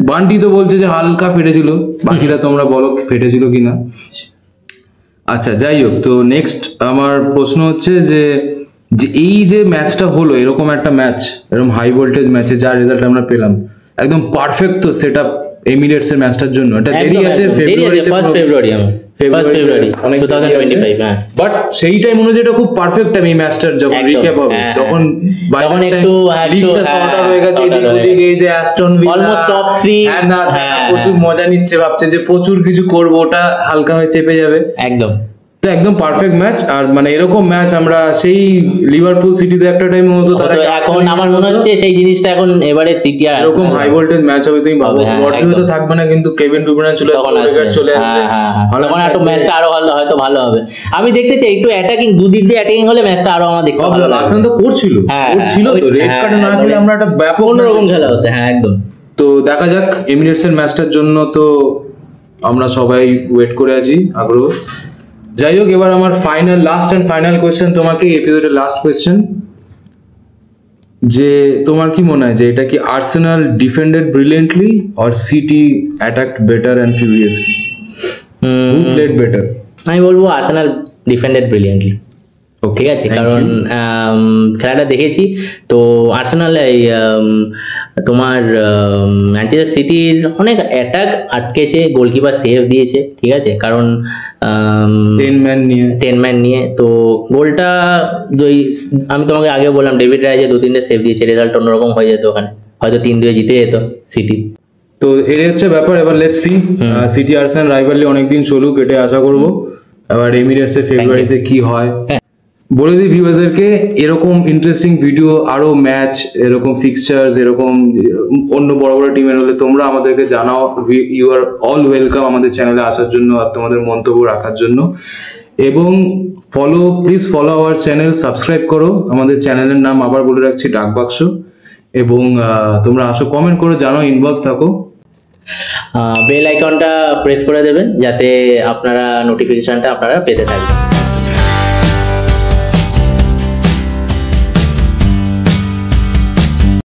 বান্টি তো বলছে যে হালকা ফেটেছিল, বাকিরা তোমরা বলো ফেটেছিল কিনা। আচ্ছা যাই হোক, তো নেক্সট আমার প্রশ্ন হচ্ছে যে এই যে ম্যাচটা হলো, এরকম একটা ম্যাচ, এরকম হাই ভোল্টেজ ম্যাচে যা রেজাল্ট আমরা পেলাম, একদম পারফেক্ট তো সেট আপ এমিরেটস এর ম্যাচটার জন্য। এটা দেরি আছে, ফেব্রুয়ারিতে, ফেব্রুয়ারি 2025, বাট সেই টাইম অনুযায়ী এটা খুব পারফেক্ট টাইম। এই ম্যাচটার যখন রিক্যাপ হবে, তখন লিগটা শর্ট আউট হয়ে গেছে, এদিক ওদিক, এই যে অ্যাস্টন ভিলা অলমোস্ট টপ 3 প্রচুর মজা নিচ্ছে, ভাবছে যে প্রচুর কিছু করবো, ওটা হালকা হয়ে চেপে যাবে একদম। তো একদম পারফেক্ট ম্যাচ। আর মানে এরকম ম্যাচ আমরা সেই লিভারপুল সিটিতে একটা টাইম হতো, তারা এখন আমার মনে হচ্ছে সেই জিনিসটা এখন এবারে সিটি আর এরকম হাই ভোল্টেজ ম্যাচ হবে, তুমি ভাবো ওয়ার্ডে তো থাকবে না, কিন্তু কেভিন ডি ব্রুইনে চলে আসবে, তখন একটু ম্যাচটা আরো হয়তো ভালো হবে। আমি দেখতে চাই একটু অ্যাটাকিং, দুদিক দিয়ে অ্যাটাকিং হলে ম্যাচটা আরো আমার দেখতে ভালো লাগবে। আর্সেনাল তো করছিল তো, রেড কার্ড না খেলে আমরা একটা ব্যাপক অন্যরকম খেলা হতো। হ্যাঁ একদম। তো দেখা যাক এমিরেটস এর ম্যাচটার জন্য, তো আমরা সবাই ওয়েট করে আছি আগ্রহ। যাই হোক, এবার আমার লাস্ট এন্ড ফাইনাল কোয়েশ্চেন তোমাকে, এপিসোডের লাস্ট কোয়েশ্চেন, যে তোমার কি মনে হয় যে এটা কি Arsenal defended brilliantly or City attacked better and furiously? Who played better? আমি বলবো আর্সেনাল ডিফেন্ডেড ব্রিলিয়েন্টলি। ঠিক আছে, কারণ খেলাটা দেখেছি তো আর্সেনাল তোমার ম্যানচেস্টার সিটির অনেক অ্যাটাক আটকেছে, গোলকিপার সেভ দিয়েছে। ঠিক আছে, কারণ 10 ম্যান নিয়ে তো গোলটা আমি তোমাকে আগে বললাম, ডেভিড রায় 2-3টে সেভ দিয়েছে, রেজাল্ট অন্যরকম হয়ে যেত, ওখানে হয়তো 3-2 জিতে যেত সিটি। তো এটাই হচ্ছে ব্যাপার। এবার let's see, city Arsenal rivalry অনেকদিন চলুক, এটা আশা করবো। এবার এমিরেটসে ফেব্রুয়ারিতে কি হয়। বলে দিই ভিউয়ার্সদেরকে, এরকম ইন্টারেস্টিং ভিডিও, আরো ম্যাচ, এরকম ফিক্সচার্স, এরকম অন্য বড় বড় টিমের হলে তোমরা আমাদেরকে জানাও। ইউ আর অল ওয়েলকাম আমাদের চ্যানেলে আসার জন্য আর তোমাদের মন্তব্য রাখার জন্য। এবং please follow our channel, subscribe করো। আমাদের চ্যানেলের নাম আবার বলে রাখছি, ডাকবাক্স। এবং তোমরা আসো, কমেন্ট করে জানাও, ইনভলভ থাকো। বেল আইকনটা প্রেস করে দেবেন যাতে আপনারা নোটিফিকেশনটা আপনারা পেতে থাকবেন।